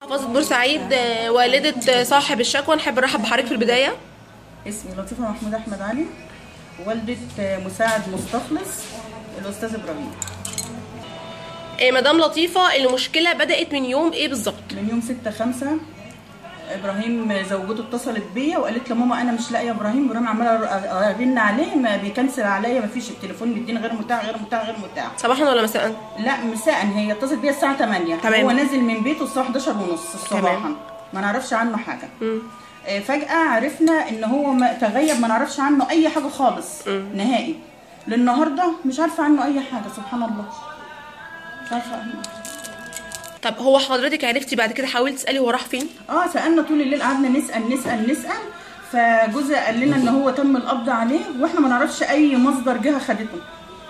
محافظة بورسعيد، والدة صاحب الشكوى، نحب نرحب بحضرتك في البداية. اسمي لطيفة محمود أحمد علي، والدة مساعد مستخلص الأستاذ إبراهيم. مدام لطيفة، المشكلة بدأت من يوم ايه بالظبط؟ من يوم 6/5 إبراهيم زوجته اتصلت بيا وقالت له ماما أنا مش لاقية إبراهيم عمالة أرن عليه ما بيكنسل عليا، ما فيش التليفون مديني غير متاح غير متاح غير متاح. صباحا ولا مساء؟ لا مساء، هي اتصلت بيا الساعة 8. تمام. هو نازل من بيته الساعة 11:30 صباحا، ما نعرفش عنه حاجة. فجأة عرفنا ان هو تغيب، ما نعرفش عنه اي حاجة خالص نهائي. للنهارده مش عارفة عنه اي حاجة، سبحان الله مش عارفة عنه. طب هو حضرتك عرفتي بعد كده حاولتي تسألي هو راح فين؟ سألنا طول الليل، قعدنا نسأل. فجوزي قال لنا ان هو تم القبض عليه، واحنا ما نعرفش اي مصدر جهة خدته،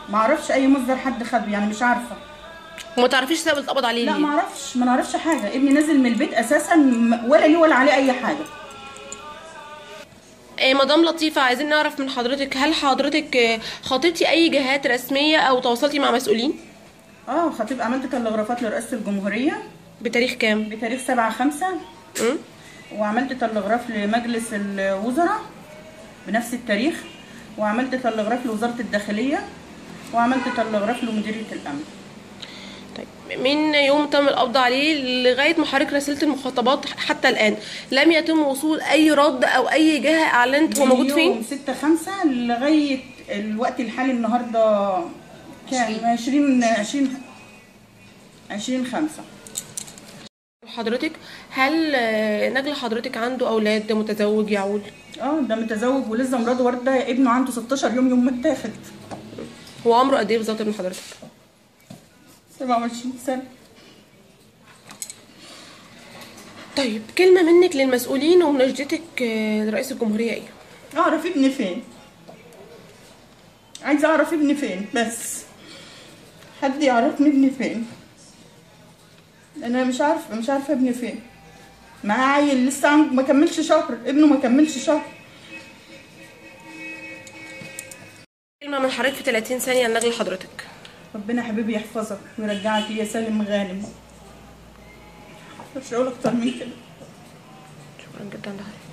ما اعرفش اي مصدر حد خده، يعني مش عارفة. وما تعرفيش سبب القبض عليه لا ليه؟ ما نعرفش حاجة. ابني نازل من البيت اساسا، ولا ليه ولا عليه اي حاجة. مدام لطيفة، عايزين نعرف من حضرتك، هل حضرتك خاطبتي اي جهات رسمية او تواصلتي مع مسؤولين؟ خطيب، عملت تلغرافات لرئاسة الجمهورية. بتاريخ كام؟ بتاريخ 7/5. وعملت تلغراف لمجلس الوزراء بنفس التاريخ، وعملت تلغراف لوزارة الداخلية، وعملت تلغراف لمديرية الأمن. طيب، من يوم تم القبض عليه لغاية ما حضرتك رسلت المخاطبات حتى الآن لم يتم وصول أي رد أو أي جهة أعلنت هو موجود فين؟ من يوم 6/5 لغاية الوقت الحالي النهارده كان 20/5. حضرتك هل نجل حضرتك عنده أولاد، متزوج يعول؟ ده متزوج ولسه مراته واردة، ابنه عنده 16 يوم ما اتاخد. هو عمره قد ايه بالظبط ابن حضرتك؟ 27 سنة. طيب، كلمة منك للمسؤولين ومناشدتك لرئيس الجمهورية ايه؟ اعرف ابني فين، عايزة اعرف ابني فين، بس حد يعرفني ابني فين. انا مش عارفة ابني فين. معاه عيل لسه ما كملش شهر، ابنه ما كملش شهر. كلمة من حضرتك في 30 ثانية لنجل حضرتك. ربنا حبيبي يحفظك ويرجعك يا سالم غانم، مش هقول اكتر من كده. شكرا جدا لحضرتك.